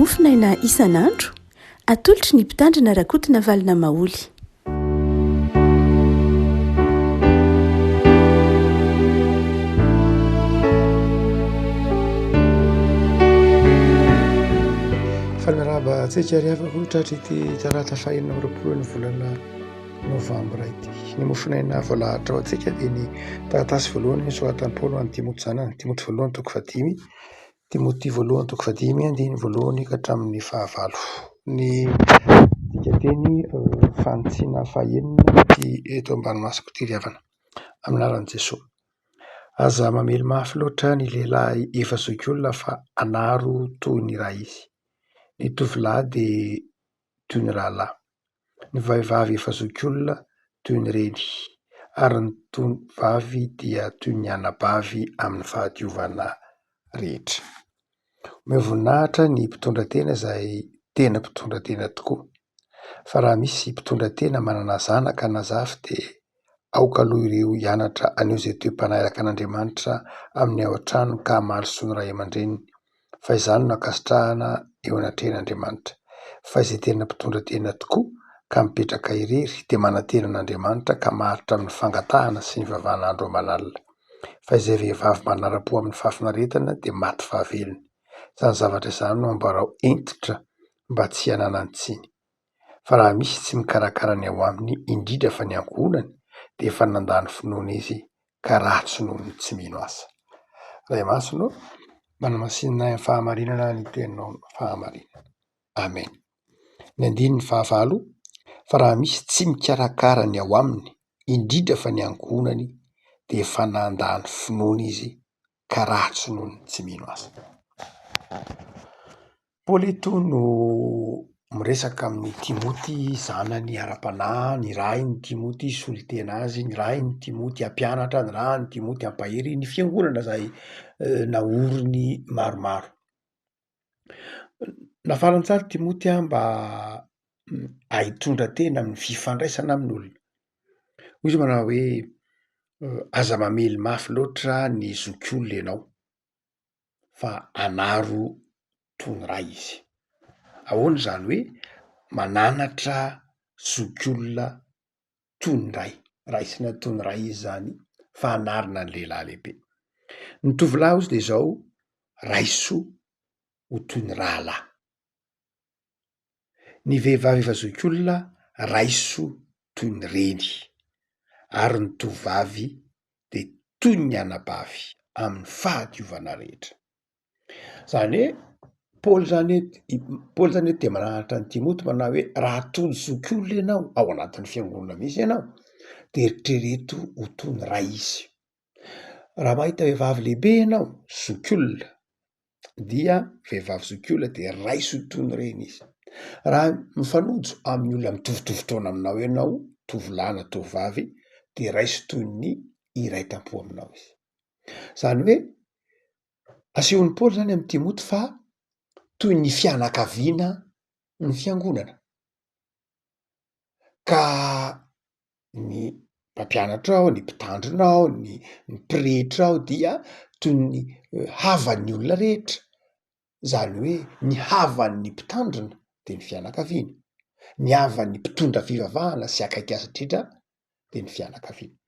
mofinaina isan'andro atolotry ny mpitandrina rakotina valina maoly. Fanaraba tsika ariavako tratra ity talata fahaenina amby roapolo ny volana novambra ity. Ny mofinaina voalahatra ao antsika dia ny taratasy voalohany soratan'i Paoly ho an'ny Timoty zanany. Timoty voalohany toko fadimy, Timoty voalohany toko fadimy andiny voalohany ka hatramin'ny fahavalo. Ny dikateny fantsiana fahaenina ty eto ambanomasiko ty riavana amin'ny anaran'i Jesosy. Aza mamely mafy loatra ny lehilahy efa zokiolona fa anaro toy ny raha izy. Ny tovolahy dia toy ny rahalahy, ny vehivavy efa zokiolona toy ny reny, ary ny tovovavy dia toy ny anabavy amin'ny fahadiovana rehetra. Omeo voninahitra ny mpitondra tena izay tena mpitondra tena tokoa. Fa raha misy mpitondra tena manana zanaka na zafy dia aoka aloha ireo hianatra aneo izay toepanairaka an'Andriamanitra amin'ny ao an-trano ka hamaly soa ny ray aman-dreniny, fa izany no ankasitrahana eo anatrehan'Andriamanitra. Fa izay tena mpitondra tena tokoa ka mipetraka irery dia manantena an'Andriamanitra ka maharitra amin'ny fangatahana sy ny vavahana andro aman'alina. Fa izay vehivavy manara-po amin'ny fahafinaretana dia maty fahavelony. Izany zavatra izany no ambarao entitra mba tsy hananany tsiny. Fa raha misy tsy mikarakara ny ao aminy, indrindra fa ny ankohonany, dia efa nandany finoana izy ka ratsy noho ny tsy mino asa. Ray masino, manamasinina amin'ny fahamarinana ny teninao fahamarinana. Amen. Ny andiny ny fahavalo, fa raha misy tsy mikarakara ny ao aminy, indrindra fa ny ankohonany, dia efa nandany finoana izy ka ratsy noho ny tsy mino asa. Paoly eto no miresaka amin'ny Timoty zanany ara-panahy, ny rahiny Timoty solitena azy, ny rahiny Timoty hampianatra, ny rahiny Timoty hampahery ny fiangonana izay naoriny maromaro. Nafarany tsara Timoty mba ahitondra tena amin'ny fifandraisana amin'olona. Hoy izy manao hoe aza mamely mafy loatra ny zokiolona ianao fa anaro toy ny ray izy. Ahoana izany hoe mananatra zokiolona toy ny ray, raisina toy ny ray izy izany fa anarina ny lehilahy lehibe. Ny tovolahy ozy dia izao raisoa ho toy ny rahalahy. Ny vehivavy efa zokiolona raisoa toy ny reny, ary ny tovovavy dia toy ny anabavy amin'ny fahadiovana rehetra. Izany hoe Paoly zany eto dia mananatra ny Timoty manao hoe raha toy ny zokiolona ianao ao anatin'ny fiangonana misy ianao, dia eritrereto ho toy ny ray izy. Raha mahita vehivavy lehibe ianao zokiolona, dia vehivavy zokiolona dia raisoa toy ny reny izy. Raha mifanojo amin'ny olona mitovitovy taona aminao ianao, tovolahy na tovovavy, dia raiso toy ny iray tam-po aminao izy. Izany hoe asehon'ny Paoly zany amin'ny Timoty fa toy ny fianakaviana ny fiangonana. Ka ny mpampianatra ao, ny mpitandrina ao, ny pretra ao dia toy ny havan'ny olona rehetra. Izany hoe ny havan'ny mpitandrina dia ny fianakaviana, ny havan'ny mpitondra fivavahana sy akaiky asa indrindra dia ny fianakaviana.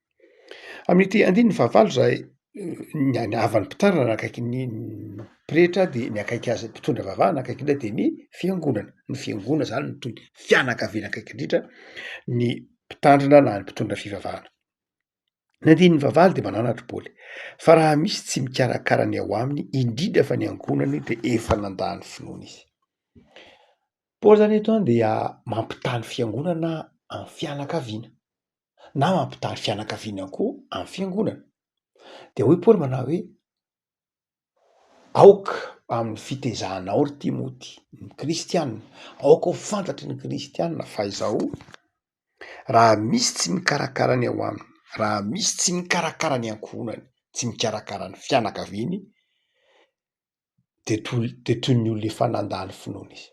Amin'ity andiny ny fahavalo izay ny havan'ny mpitandrina akaiky ny pretra dia ny akaiky asa mpitondra vavahana akaiky indrindra dia ny fiangonana. Ny fiangonana izany no toy ny fianakaviana akaiky indrindra ny mpitandrina na ny mpitondra fivavahana. Ny andiny ny fahavalo dia mananatra Paoly, fa raha misy tsy mikarakara ny ao aminy, indrindra fa ny ankohonany dia efa nandany finoana izy. Paoly zany eto dia mampitaly fiangonana amin'ny fianakaviana, na mampitaly fianakaviana koa amin'ny fiangonana. Dia hoy Paoly manao hoe aoka amin'ny fitezanao ry Timoty, ny kristianina, aoka ho fantatry ny kristianina fa izao raha misy tsy mikarakara ny ao aminy, raha misy tsy mikarakara ny ankohonany, tsy mikarakara ny fianakaviany, dia toy ny olona efa nandany finoana izy.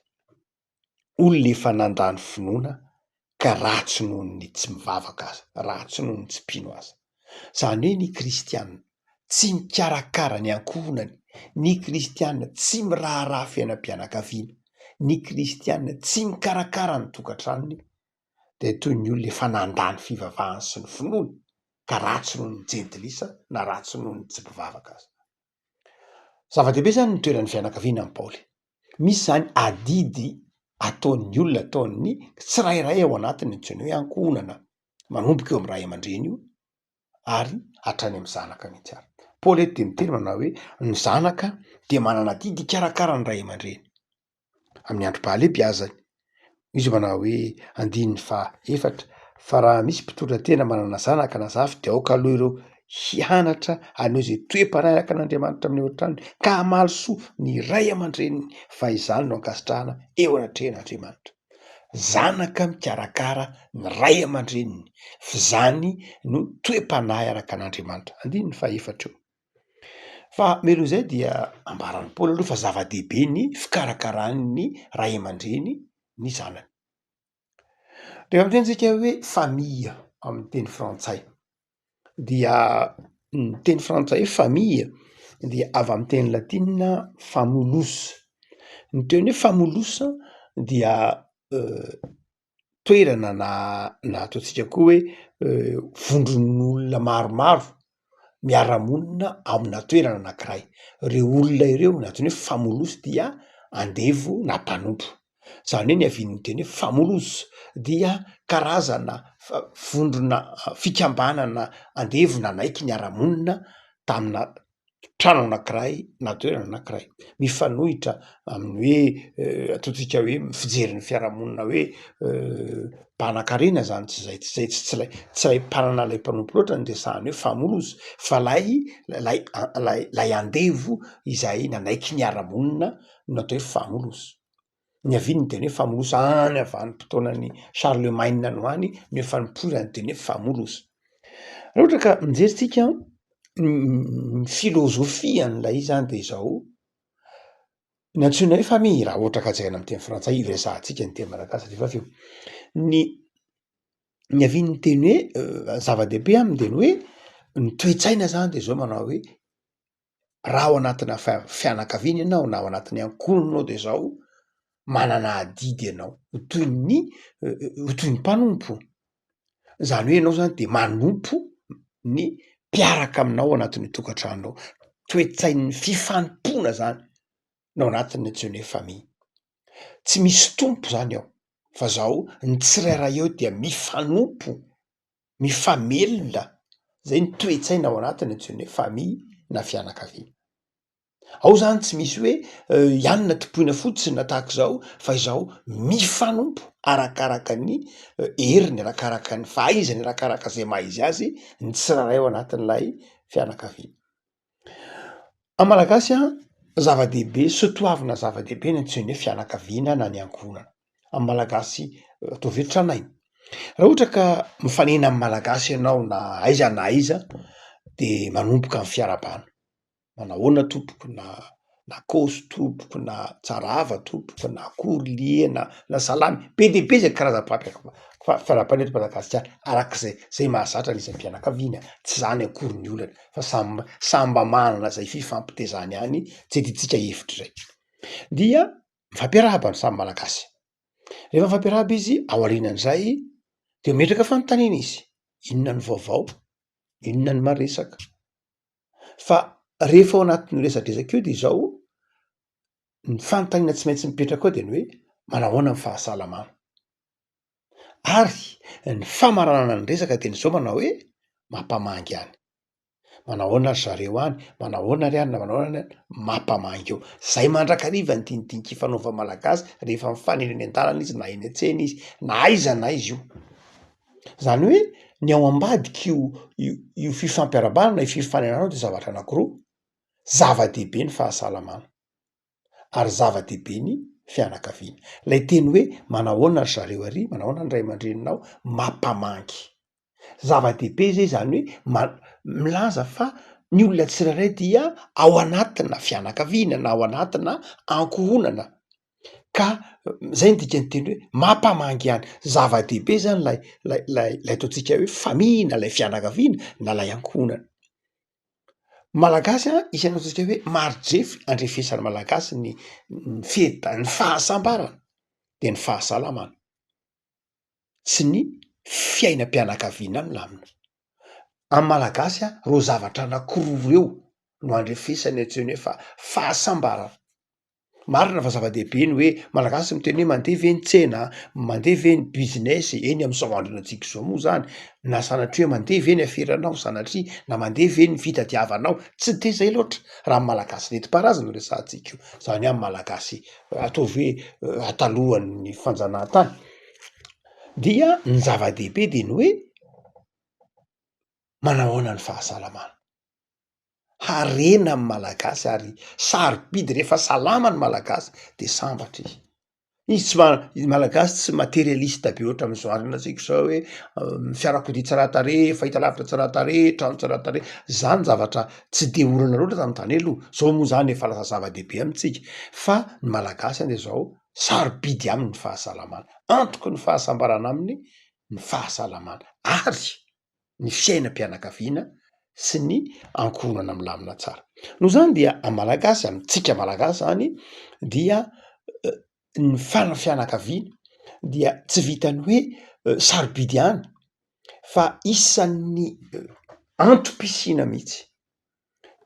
Olona efa nandany finoana ka ratsy noho ny tsy mivavaka aza, ratsy noho ny tsy mpino aza. Izany hoe ny kristianina tsy mikarakara ny ankohonany, ny kristianina tsy miraharaha fiainam-pianakaviana, ny kristianina tsy mikarakara ny tokantranony de toy ny olona efa nandany fivavahany sy ny finoany ka ratsy noho ny jentilisa na ratsy noho ny tsy mpivavaka azy. Zava-dehibe zany ny toeran'ny fianakaviana amin'ny Paoly. Misy zany adidy ataon'ny olona ataon'ny tsirairay ao anatiny antsoina hoe ankohonana, manomboka eo amin'ny ray aman-dreny io ary hatrany amin'ny zanaka mihitsy ary. Paoly eto de miteny manao hoe ny zanaka de manana didy ikarakara ny ray aman-dreny. Amin'ny androm-pahaleby azany izy manao hoe andininy faha-efatra fa raha misy mpitondra tena manana zanaka na zafy de aoka aloha ireo hianatra aneo zay toe-panairaka an'Andriamanitra amin'ny ohatrany ka hamaly soa ny ray aman-dreniny fa izany no ankasitrahana eo anatrehan'Andriamanitra. Zanaka mikarakara ny ray aman-dreniny fa zany no toe-panahy araka an'Andriamanitra. Andininy faha-efatra eo. Fa meloha izay dia ambaran'ny Paoly aloha fa zava-dehibe ny fikarakarany ny ray aman-dreny ny zanany. Rehefa mitentsika hoe famille amin'ny teny frantsay dia ny teny frantsay famille dia avy amin'ny teny latinina famulus. Ny teny hoe famulus dia toerana na ataontsika koa hoe vondron'olona maromaro miara-monina amina toerana anankiray. Reo olona ireo na antsoina hoe famolosy dia andevo na mpanompo. Zany hoe ny avian'ny teny hoe famolosy dia karazana vondrona fikambanana andevo nanaiky niara-monina tamina trano anankiray na toerana anankiray. Mifanohitra amin'ny hoe ataontsika hoe fijery ny fiarahamonina hoe mpanan-karena zany tsy ilay mpanana lay mpanompo loatra ny resahany hoe famolosy fa lay andevo izay nanaiky niara-monina no atao hoe famolosy. Ny aviany teny hoe famolosy any avany mpotoanan'ny Charlemagne no any no efa nipoirany teny hoe famolosy. Raha ohatra ka mijery tsika ny filôzofia an'ilay zany de zao ny antsoina hoe famille raha ohatra ka jerena amin'ny teny frantsay iresahantsika ny teny malagasy rehefa avy eo. Ny avian'ny teny hoe zava-dehibe aminy teny hoe ny toe-tsaina zany de zao manao hoe raha ao anatina fianakaviana ianao na ao anatin'ny ankohonana anao de zao manana adidy ianao ho toy ny mpanompo. Zany hoe ianao zany de manompo ny mpiaraka aminao anatin'ny tokantranonao. Toe-tsain'ny fifanompona zany no anatin'ny antsoina hoe famille. Tsy misy tompo zany ao fa zao ny tsirairay eo dia mifanompo, mifamelona. Zay ny toe-tsaina ao anatiny antsoina hoe famille na fianakaviana. Ao zany tsy misy hoe ianona topoina fotsiny na tahak'izao fa izao mifanompo arakaraka ny heriny, arakaraka ny fahaizany, arakaraka zay maha-izy azy ny tsirairay ao anatin'ilay fianakaviana. Am'malagasy zava-dehibe soatoavina zava-dehibe ny antsoina hoe fianakaviana na ny ankohonana. Am'malagasy ataovy hoe tranainy. Raha ohatra ka mifanena am'malagasy ianao na aiza na aiza de manomboka amin'ny fiarabana. Manahoana tompoko na kôsy tompoko na tsarava tompoko na akory liana na salamy be de be zay fiarahabana eto Madagasikara arak'izay mahazatra an'izay mpianakaviana. Tsy zany akory ny olana fa samy manana zay fifampitezany ihany tsy editsika hevitra zay. Dia mifampiarahaba ny samy malagasy. Rehefa mifampiarahaba izy ao aorianan'izay de metraka fanontaniana izy. Inona ny vaovao? Inona ny maresaka? Fa rehefa ao anatin'ny resadresaka eo de zao ny fanontaniana tsy maintsy mipetraka ao de ny hoe manahoana ny fahasalamana? Ary ny famaranana ny resaka de ny zao manao hoe mampamangy any. Manahoana ry zareo any? Manahoana ry any? Manahoana any? Mampamangy eo. Zay mandrakariva ny dinidiniky fanaova malagasy rehefa mifanena eny an-dalana izy na eny an-tsena izy na aiza na izy io. Zany hoe ny ao ambadiky io fifampiarabana na io fifanenana de zavatra anankiroa. Zava-dehibe ny fahasalamana ary zava-dehibe ny fianakaviana. Lay teny hoe manahoana ry zareo ary? Manahoana ny ray aman-dreninao? Mampamangy. Zava-dehibe zay zany hoe milaza fa ny olona tsirairay dia ao anatina fianakaviana na ao anatina ankohonana ka zay ny dikany teny hoe mampamangy ihany. Zava-dehibe zany lay ataontsika hoe famille na lay fianakaviana na lay ankohonana. Malagasy isany ohatsika hoe marojefy andrefesany malagasy ny ny fahasambarana de ny fahasalamana sy ny fiainam-pianakaviana milamina. Amin'ny malagasy reo zavatra anankiroa reo no andrefesany antsoiny hoe fahasambarana. Marina fa zava-dehibe ny hoe malagasy miteny hoe mandeha ve ny tsena, mandeha ve ny business, eny am'zao andro antsika zao moa zany, na sanatria hoe mandeha ve ny afiranao, sanatria na mandeha ve ny fitadiavanao, tsy de zay loatra raha malagasy nentim-paharazana no resahantsika io, zany hoe malagasy ataovy hoe atalohan'ny fanjanahantany, dia ny zava-dehibe de ny hoe manao ahoana ny fahasalamana. Harena amin'ny malagasy ary sarobidy rehefa salama ny malagasy de sambatra izy. Izy tsy malagasy tsy materialista be ohatra am'zao andro antsika zao hoe fiarakodia tsara tarehy, fahitalavitra tsara tarehy, trano tsara tarehy, zany zavatra tsy de orana loatra tam'tany aloha. Zao moa zany efa lasa zava-dehibe amitsika, fa ny malagasy ande zao sarobidy aminy ny fahasalamana, antoky ny fahasambarana aminy ny fahasalamana ary ny fiainam-pianakaviana sy ny ankohonana milamina tsara. Noho zany dia malagasy amitsika malagasy zany dia ny fianakaviana dia tsy vitany hoe sarobidy ihany fa isan'ny antom-pisiana mihitsy,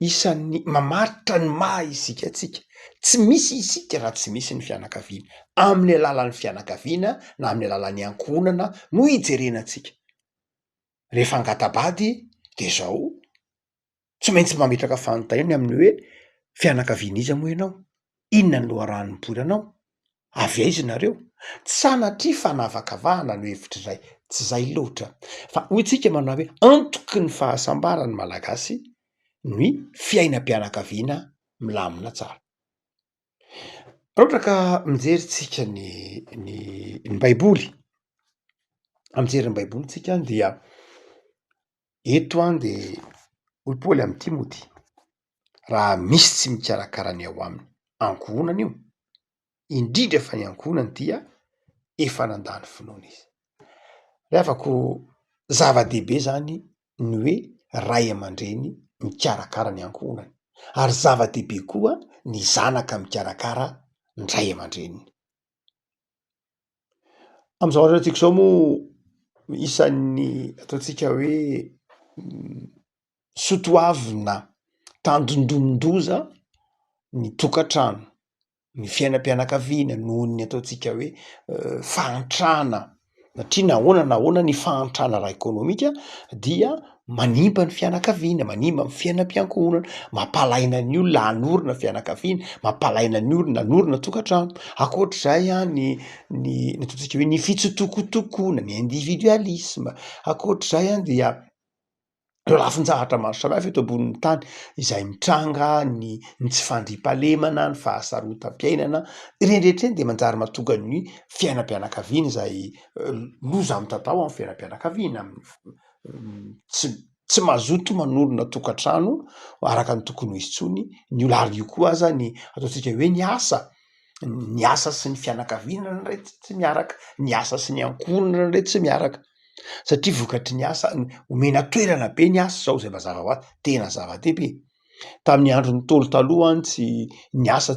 isan'ny mamaritra ny maha izika atsika. Tsy misy isika raha tsy misy ny fianakaviana. Amin'ny alalan'ny fianakaviana na amin'ny alalan'ny ankohonana no hijerenantsika. Rehefa angatabady de zao tsy maintsy mametraka fanontaniana amin'ny hoe fianakaviana iza moa ianao? Inona ny loharano mipoira anao? Avy aiza nareo? Tsy sanatria fanavakavahana no hevitry zay, tsy zay loatra, fa hoy tsika manao hoe antoky ny fahasambarany malagasy ny fiainam-pianakaviana milamina tsara. Raha ohatra ka mijery tsika ny baiboly, mijery ny baiboly tsika dia eto de hoy Paoly amy Timoty, raha misy tsy mikarakara ny ao aminy ankohonana io, indrindra fa ny ankohonany dia efa nandany finoana izy. Rehavako zava-dehibe zany ny hoe ray aman-dreny mikarakara ny ankohonany, ary zava-dehibe koa ny zanaka mikarakara ny ray aman-dreniny. Am'zao andro antsika zao moa isan'ny ataontsika hoe sotoavina tandrondromondoza ny tokantrano, ny fiainam-pianakaviana noho ny ataontsika hoe fahantrana, satria nahoana ny fahantrana ara-ekônômika dia manimba ny fianakaviana, manimba ny fiainam-piankohonana, mampalaina ny olona hanorina fianakaviana, mampalaina ny olona hanorina tokantrano. Ankoatr'izay ny ataontsika hoe ny fitsotokotokoana, ny individualisme, ankoatr'izay dia ireo lafin-javatra maro samihafa eto ambonin'ny tany izay mitranga ny tsy fandriampahalemana, ny fahasarotam-piainana, ireny rehetra iny de manjary mahatonga ny fiainam-pianakaviana izay loza mitantao amin'ny fiainam-pianakaviana, tsy mazoto manorina tokantrano araka ny tokony ho izy tsony ny olo. Ary io koa aza ny ataontsika hoe ny asa sy ny fianakaviana ndray tsy miaraka, ny asa sy ny ankohonana ndray tsy miaraka, satria vokatry ny asa omena toerana be ny asa zao zay mazava hoazy tena zava-dehibe. Tamin'ny andro Ntaolo taloha ny asa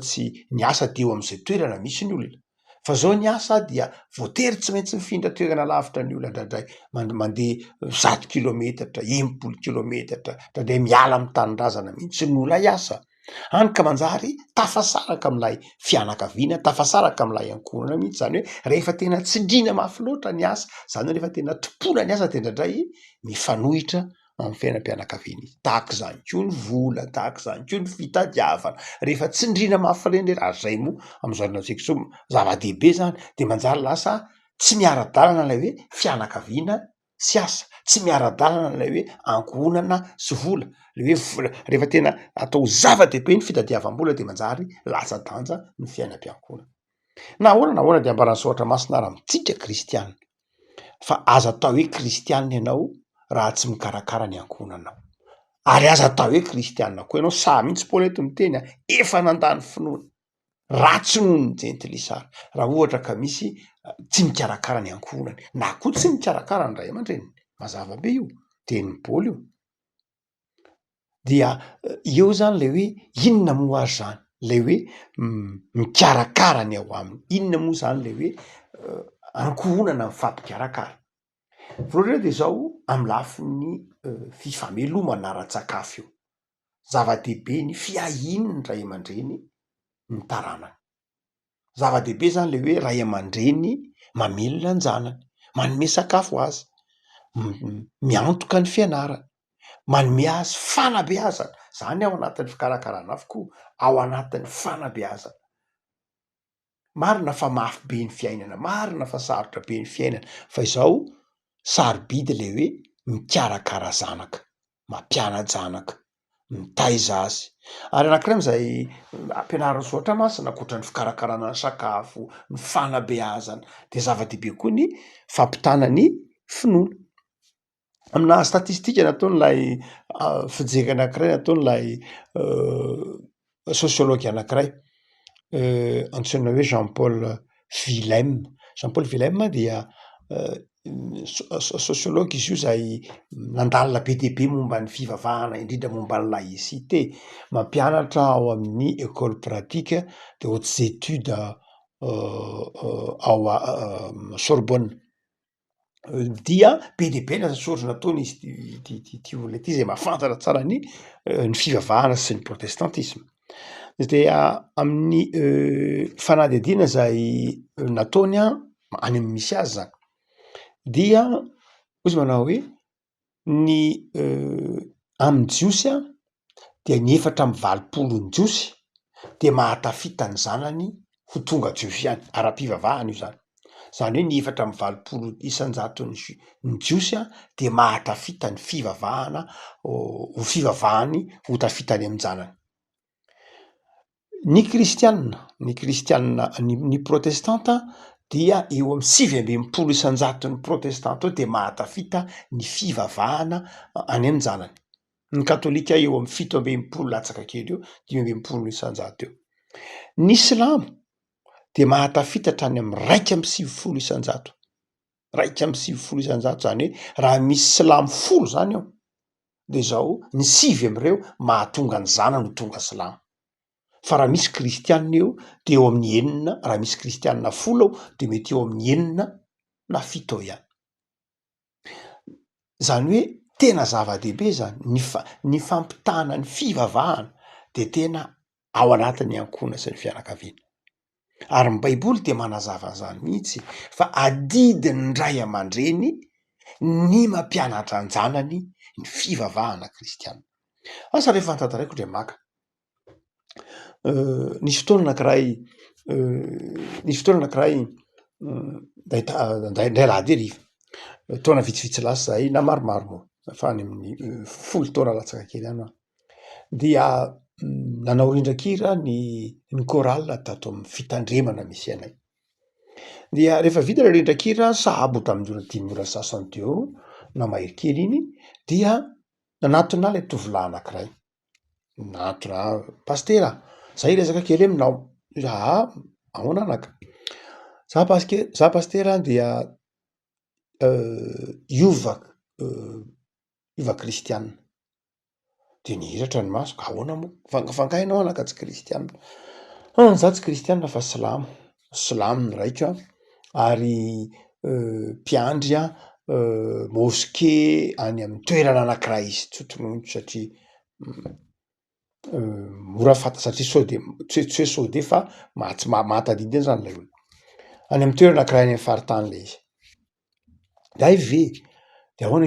de eo am'izay toerana misy ny olona, fa zao ny asa dia voatery tsy maintsy mifindra toerana lavitra ny olona ndraindray, mandeha 100 kilometatra, 80 kilometatra, ndraindray miala amy tanindrazana mihitsy no ola hiasa. Hany ka manjary tafasaraka am'lay fianakaviana, tafasaraka am'lay ankohonana mihitsy, zany hoe rehefa tena tsindriana mafy loatra ny asa, zany hoe rehefa tena tompona ny asa de ndraindray mifanohitra amin'ny fiainam-pianakaviana izy. Tahak'izany koa ny vola, tahak'izany koa ny fitadiavana, rehefa tsindriana mafy reny ary zay moa am'zao andro antsika zao zava-dehibe zany, de manjary lasa tsy miara-dalana lay hoe fianakaviana sy asa, tsy miara-dalana lay hoe ankohonana sy vola. Le hoe rehefa tena atao zava-dehibe ny fitadiavam-bola de manjary latsa-danja ny fiainam-piankohonana. Nahoana de ambaran'ny masina raha mitsika kristianina, fa aza atao hoe kristianina ianao raha tsy mikarakara ny ankohonanao, ary aza atao hoe kristianina koa ianao, sahy mihitsy Paoly eto miteny efa nandany finoana, ratsy noho ny jentilisara raha ohatra ka misy tsy mikarakara ny ankohonany, na koa tsy mikarakara ny ray aman-dreniny. Mazava be io, tenin'ny Paoly io. dia eo zany le hoe inona moa azy zany le hoe mikarakara ny ao aminy, inona moa zany le hoe ankohonana ny fampikarakara. Voalohany de zao amy lafiny fifamelomana ara-tsakafo io, zava-dehibe ny fiahinany ny ray aman-dreny ny taranany, zava-dehibe zany le hoe ray aman-dreny mamelona ny zanany, manome sakafo azy, miantoka ny fianarany, manome azy fanabeazana, zany ao anatin'ny fikarakarana avokoa, ao anatin'ny fanabeazana. Marina fa mafy be ny fiainana, marina fa sarotra be ny fiainana, fa izao sarobidy le hoe mikarakara zanaka, mampiana-janaka, mitaiza azy. Ary anankiray am'zay ampianarina misaotra masina ankoatran'ny fikarakarana ny sakafo, ny fanabeazana de zava-dehibe koa ny fampitana ny finoana. Amina statistika nataon'lay fijery anankiray nataon'lay sosiôlôgy anankiray antsoina hoe Jean-Paul Villem. Jean-Paul Villem dia sosiôlôgy izy io zay nandalina be dia be momba ny fivavahana indrindra momba ny laïcité, mampianatra ao amin'ny école pratique de hautes études ao Sorbonne. Dia be de be na soratra nataony izy ty olona ty zay mahafantatra tsara ny fivavahana sy ny protestantisme. Dia amin'ny fanadihadiana zay nataony any amin'ny misy azy zany, dia izy manao hoe ny amin'ny jiosy dia ny 450 ny jiosy de mahatafita ny zanany ho tonga jiosy ihany, ara-pivavahana io zany. Zany hoe ny 450 isan-jaton'ny jiosy de mahatafita ny fivavahana ho fivavahany ho tafitany amin'ny janany. Ny kristianina, ny protestanta dia eo amin'ny 520 isan-jaton'ny protestanta eo de mahatafita ny fivavahana any amin'ny janany. Ny katolika eo amin'ny 720 latsaka kely eo, 520 isan-jato eo. Ny silamo de mahatafita hatrany amin'ny 150 isan-jato, 150 isan-jato, zany hoe raha misy silamo 10 zany ao de zao ny 5 am'ireo mahatonga ny zanany ho tonga silamo. Fa raha misy kristianina eo de eo amin'ny 9, raha misy kristianina 10 ao de mety eo amin'ny 9 na 7 eo ihany. Zany hoe tena zava-dehibe zany ny fampitana ny fivavahana de tena ao anatin'ny ankohona sy ny fianakaviana. Ary ny baiboly de manazava an'izany mihitsy fa adidin'ny ray aman-dreny ny mampianatra ny zanany ny fivavahana kristianina. Asa rehefa tantaraiko de maka. Nisy fotoana anankiray ndray lahady hariva, taona vitsivitsy lasa zahay na maromaro moa, fa any amin'ny 10 taona latsaka kely any aho. Dia nanao rindran-kira ny chorale tato amin'ny fitandremana misy anay. Dia rehefa vita le rindran-kira sahabo tamin'ny ora 5:60 eo na mahery kely iny, dia nanatona le tovolahy anankiray, nanatona pastera, zay resaka kely aminao. Ahoana anaka? Za pastera dia iova kristianina. De nihiratra ny maso, ka ahoana moa? Fangafangahy ianao anaka tsy kristianina? Za tsy kristianina fa silamo ny raiko ary mpiandry mosquée any amin'ny toerana anankiray izy tsotronontso satria mora fanta satria sode tsy hoe sode fa mahatadidy zany lay olona. Any amin'ny toerana anankiray any amin'ny faritany le izy. De ay ve? De ahoana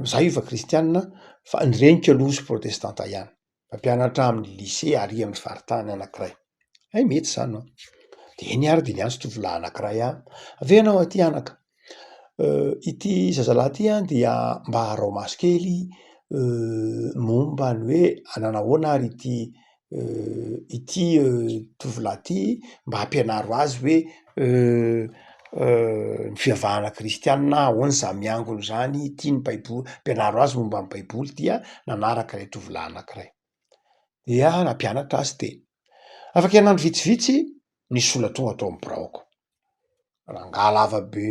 za iova kristianina fa ny reniko aloha izy protestanta ihany, mampianatra amin'ny lycée ary amin'ny faritany anankiray. Ay mety zany an. De niary de niantso tovolahy anankiray avy anao aty anaka? Ity zazalahy ty dia mba harao maso kely momba ny hoe nanahoana ary ity tovolahy ty mba hampianaro azy hoe ny fivavahana kristianina ahoana zany miangony zany, tiany baiboly, hampianaro azy momba ny baiboly dia nanaraka le tovolahy anankiray. Dia nampianatra azy teny. Afaky ianandro vitsivitsy, nisy olona tonga tao amin'ny biraoko. Rangahy lava be,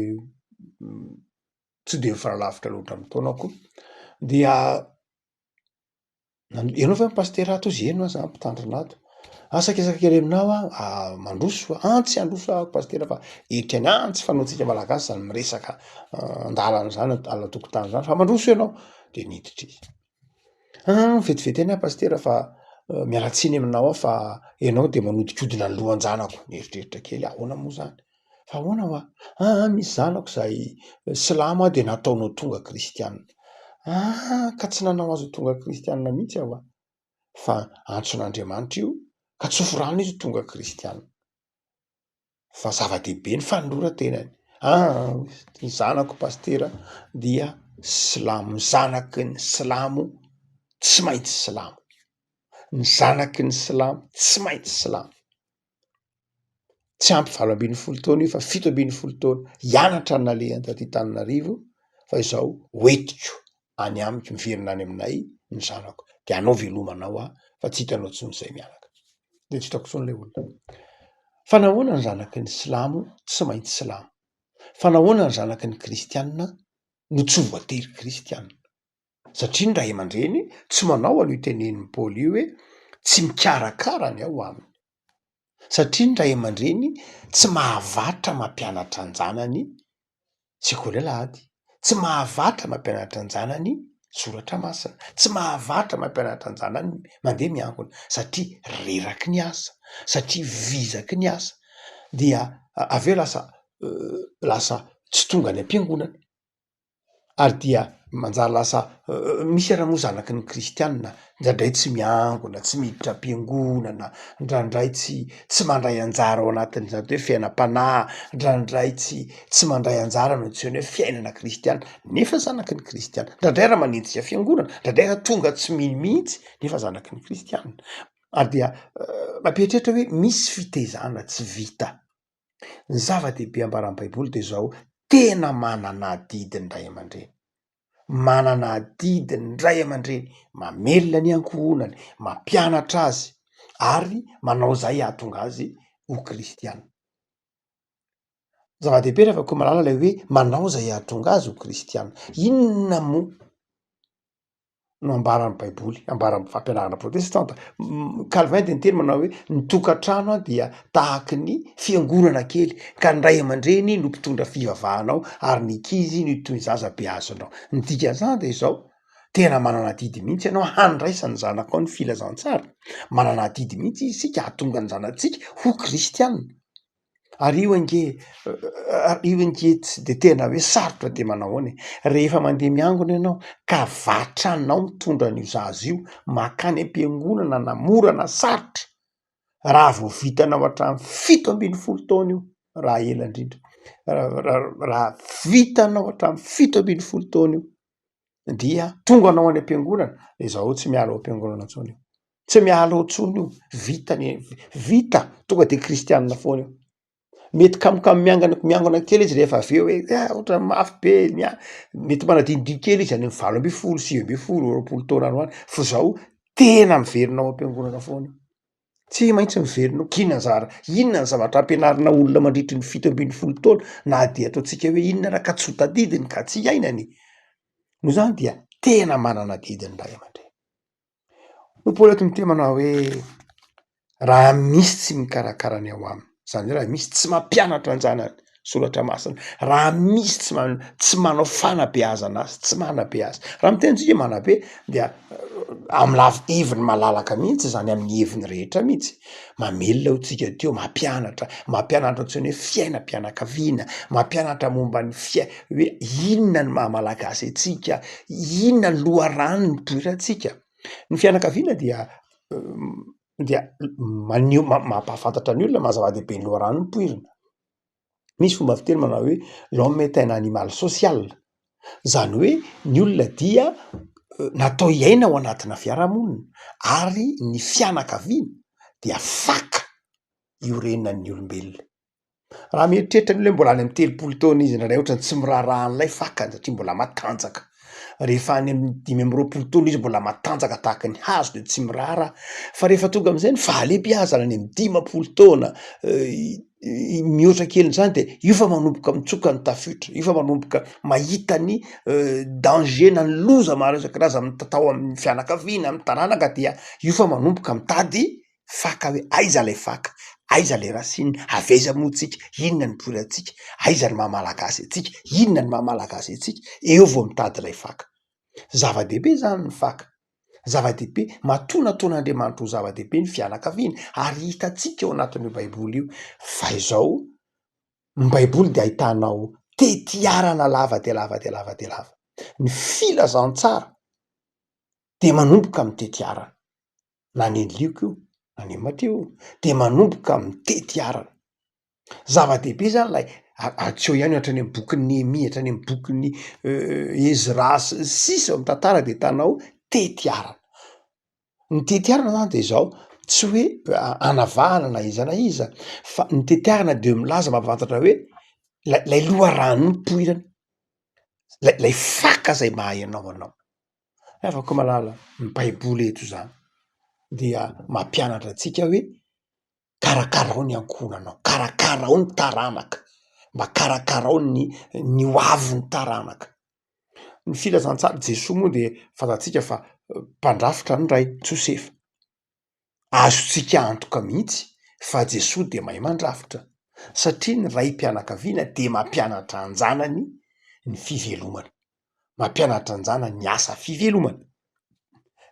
tsy de mifanalavitra loatra amin'ny taonako, dia Ianao fa pastera ato izy eno za mpitandrina ato. Asakisaka kely aminao mandroso antsy androso pastera fa hiditra any antsy fanaontsika malagasy zany miresaka andalana zany ala tokotany zany fa mandroso ianao de niditra izy. Vetivety any pastera fa mialatsiny aminao aho fa ianao de manodikodina ny lohan-janako. Mieritreritra kely ahoana moa zany? Fa ahoana hoa? Misy zanako zay silamo de nataonao tonga kristianina. Ka tsy nanao azo tonga kristianina mihitsy aho fa antson'Andriamanitra io ka tsoforano izy tonga kristianina. Fa zava-dehibe ny fanoloran-tenany. Ny zanako pastera dia silamo, ny zanaky ny silamo tsy maintsy silamo. Ny zanaky ny silamo tsy maintsy silamo. Tsy ampy 8 taona io fa 7 taona hianatra ny nalehany taty Antananarivo fa izao hoetiko any amiko miverina any aminay ny zanako de anao velomanao fa tsy hitanao tsony zay mianaka. De tsy hitako tsony le olona. Fa nahoana ny zanaky ny silamo tsy maintsy silamo? Fa nahoana ny zanaky ny kristianina no tsy voatery kristianina? Satria ny ray aman-dreny tsy manao an'io tenenin'ny Paoly io hoe tsy mikarakara ny ao aminy. Satria ny ray aman-dreny tsy mahavatra mampianatra ny zanany sekoly alahady, tsy mahavatra mampianatra ny zanany soratra masina, tsy mahavatra mampianatra ny zanany mandeha miankina satria reraky ny asa, satria vizaky ny asa dia aveo lasa tsy tonga any am-piangonana ary dia manjary lasa misy ara moa zanaky ny kristianina ndraindray tsy miangona, tsy miditra am-piangonana, ndraindray tsy mandray anjara ao anatin'ny zany hoe fiainam-panahy, ndraindray tsy mandray anjara no antsoina hoe fiainana kristianina nefa zanaky ny kristianina, ndraindray raha manenjika fiangonana, ndraindray tonga tsy mihitsy nefa zanaky ny kristianina. Ary dia mampieritreritra hoe misy fitezana tsy vita. Ny zava-dehibe ambaran'ny Baiboly de zao tena manana adidiny ray aman-dreny. Manana adidiny ray aman-dreny mamelona ny ankohonany, mampianatra azy ary manao zay ahatonga azy ho kristianina. Zava-dehibe rehefa koa malala lay hoe manao zay ahatonga azy ho kristianina. Inona moa no ambaran'ny Baiboly, ambaran'ny fampianarana protestanta? Calvin de niteny manao hoe ny tokantrano dia tahaky ny fiangonana kely ka ny ray aman-dreny no mpitondra fivavahanao ary ny ankizy no toy ny zaza beazanao. Ny dikan'izany de izao tena manana didy mihitsy ianao handraisany zanakao ny filazantsara, manana didy mihitsy isika hahatonga ny zanatsika ho kristianina. Ary io ange tsy de tena hoe sarotra de manao ahoana rehefa mandeha miangona ianao ka vatranao mitondra an'io zaza io makany am-piangonana na mora na sarotra raha vao vitanao hatramin'ny 17 taona io raha ela indrindra raha vitanao hatramin'ny 17 taona io dia tonga anao any am-piangonana de zao tsy miala ao am-piangonana intsony io, tsy miala ao intsony io, vita tonga de kristianina foana io. Mety kamokamo miangona kely izy rehefa aveo hoe ohatra mafy be mety manadinidiny kely izy any 8 9 taona any hoany fa zao tena miverinao am-piangonana foana. Tsy maintsy miverinao inona ny zavatra ampianarina olona mandritry ny 17 taona na de ataotsika hoe inona raha ka tsy ho tadidiny ka tsy iainany. No zany dia tena manana didiny ray aman-dreny. No Paoly eto miteny manao hoe raha misy tsy mikarakara ny ao aminy, zany hoe raha misy tsy mampianatra ny zanany soratra masina, raha misy tsy manao fanabeazana azy, tsy manabe azy. Raha miteny tsika manabe dia amin'ny heviny malalaka mihitsy zany amin'ny heviny rehetra mihitsy. Mamelona ho tsika teo mampianatra antsony hoe fiainam-pianakaviana, mampianatra momba ny hoe inona ny maha malagasy atsika, inona ny loharano ny poirantsika. Ny fianakaviana dia mampahafantatra ny olona mazava-dehibe ny loharano ny poirina. Misy fomba fiteny manao hoe l'homme est un animal social. Zany hoe ny olona dia natao hiaina ao anatina fiarahamonina ary ny fianakaviana dia faka iorenan'ny olombelona. Raha mieritreritra ny hoe mbola any amin'ny 30 taona izy indray ohatrany tsy miraharahan'ilay fakany satria mbola matanjaka. Rehefa any amin'ny 5 taona izy mbola matanjaka tahaka ny hazo de tsy miraharaha. Fa rehefa tonga amin'izay ny fahalebiazana any amin'ny 50 taona mihoatra kelin'izany de io fa manomboka mitsoka ny tafiotra, io fa manomboka mahita ny danger na ny loza maro isan-karazany tao amin'ny fianakaviana, amin'ny taranaka dia io fa manomboka mitady faka hoe aiza lay faka, aiza lay rasinina, aveza moa tsika, inona ny bory atsika, aiza ny mahamalagasy atsika, inona ny mahamalagasy atsika, eo vao mitady lay faka. Zava-dehibe zany ny faka, zava-dehibe, matoa-nataon'Andriamanitra ho zava-dehibe ny fianakaviana ary hitantsika eo anatin'io baiboly io. Fa izao ny baiboly de ahitanao tetiarana lava de lava de lava de lava. Ny filazantsara de manomboka amin'ny tetiarana, na ny Lioko io na ny Mateo de manomboka amin'ny tetiarana. Zava-dehibe zany lay atseo ihany hatrany amin'ny bokin'ny Néhémie, hatrany amin'ny bokin'ny Ezra sisa amin'ny tantara de hitanao tetiarana. Ny tetiarana zany de zao tsy hoe anavahana na iza na iza fa ny tetiarana de milaza mampahafantatra hoe lay loharano nipoirana, lay faka zay mahay anao anao. Afaka malala ny baiboly eto zany dia mampianatra antsika hoe karakara ao ny ankonanao, karakara ao ny taranaka, mba karakara ao ny hoavy ny taranaka. Ny filazantsara Jesoa moa de fantatsika fa mpandrafitra ny ray Josefa. Azontsika antoka mihitsy fa Jesoa de mahay mandrafitra satria ny raim-pianakaviana de mampianatra anjanany ny fivelomana, mampianatra anjanany ny asa fivelomana,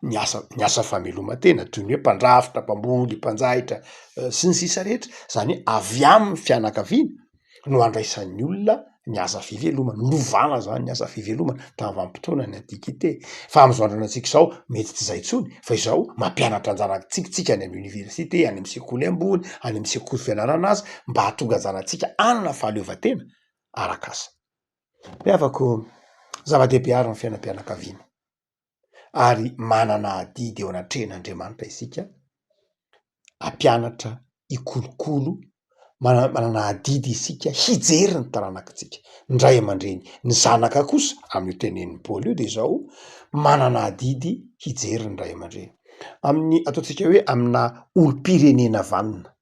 ny asa fameloma-tena toy ny hoe mpandrafitra, mpamboly, mpanjaitra sy ny sisa rehetra. Zany hoe avy amin'ny fianakaviana no andraisan'ny olona ny asa fivelomana, lovana zany ny asa fivelomana tamin'vanim-potoana ny antikite. Fa am'izao androany antsika zao mety tsy zay tsony, fa izao mampianatra anjanantsika any amin'ny université, any amin'ny sekoly ambony, any amin'ny sekoly fianarana azy mba hahatonga anjanantsika hanana fahaleovantena arak'asa. Miavako zava-dehibe ary ny fiainam-pianakaviana ary manana adidy eo anatrehan'Andriamanitra isika, ampianatra hikolokolo, manana adidy isika hijery ny taranakitsika. Ny ray aman-dreny, ny zanaka kosa amin'ny tenenin'ny Paoly io de zao manana adidy hijery ny ray aman-dreny. Amin'ny ataontsika hoe amina olom-pirenena vanona,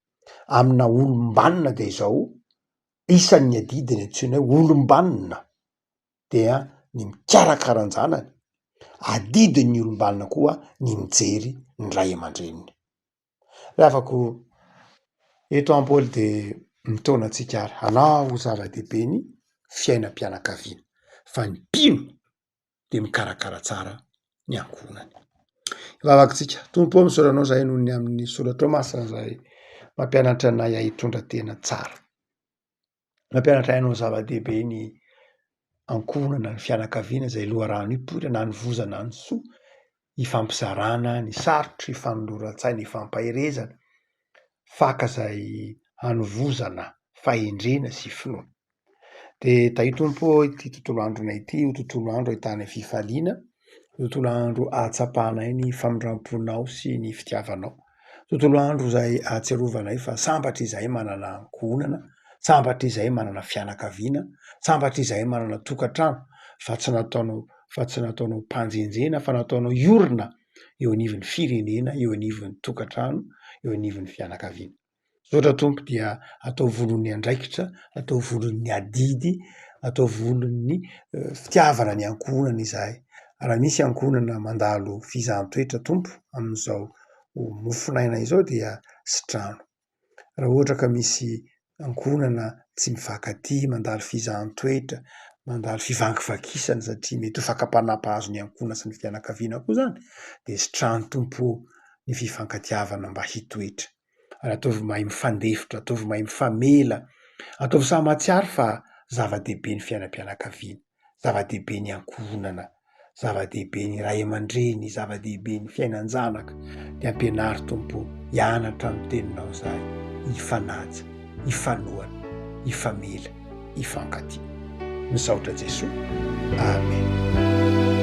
amina olom-banona de zao isan'ny adidy ny antsoina hoe olom-banona dia ny mikarakara an-janany. Adidin'ny olom-banona koa ny mijery ny ray aman-dreniny. Afako eto am-Paoly de mitona antsika ary hanao zava-dehibe ny fiainam-pianakaviana fa ny mpino de mikarakara tsara ny ankonany. Vavakitsika tompo misaoranao zahay noho ny amin'ny soratra masina zay mampianatra anay hitondra tena tsara, mampianatra hainao zava-dehibe ny ankonana, ny fianakaviana zay loharano hipoirana, ny voza na ny soa, hifampizarana, ny sarotry, hifanoloran-tsaina, hifampahirezana, faka zay hanovozana, fahendrena sy finoana. De tahi tompo ity tontolo andronay ity, ho tontolo andro ahitana fifaliana, tontolo andro ahatsapahanay ny famindramponao sy ny fitiavanao, tontolo andro zay ahatsiarovanay fa sambatra izahay manana ankonana, sambatra izahay manana fianakaviana, sambatra izahay manana tokantrano, fa tsy nataonao mpanjenjena, fa nataonao iorina eo anivon'ny firenena, eo anivon'ny tokantrano, eo anivon'ny fianakaviana. Sotra tompo dia atao volon'ny andraikitra, atao volon'ny adidy, atao volon'ny fitiavana ny ankonana izahay. Raha misy ankonana mandalo fizaham-toetra tompo amin'izao mofinaina izao dia sitrano. Raha ohatra ka misy ankonana tsy mifankatia, mandalo fizaham-toetra, mandalo fivangivakisana satria mety ho fakam-panapa-hazo ny ankonana sy ny fianakaviana koa zany, de sitrano tompo ny fifankatiavana mba hitoetra. Ataovy mahay mifandefitra, ataovy mahay mifamela, ataovy samy mahatsiaro fa zava-dehibe ny fiainam-pianakaviana, zava-dehibe ny ankonana, zava-dehibe ny ray aman-dreny, zava-dehibe ny fiainan-janaka. De ampianary tompo hianatra amin'ny teninao zahay, hifanaja, hifanohana, hifamela, hifankatia. Misaotra Jesoa. Amen.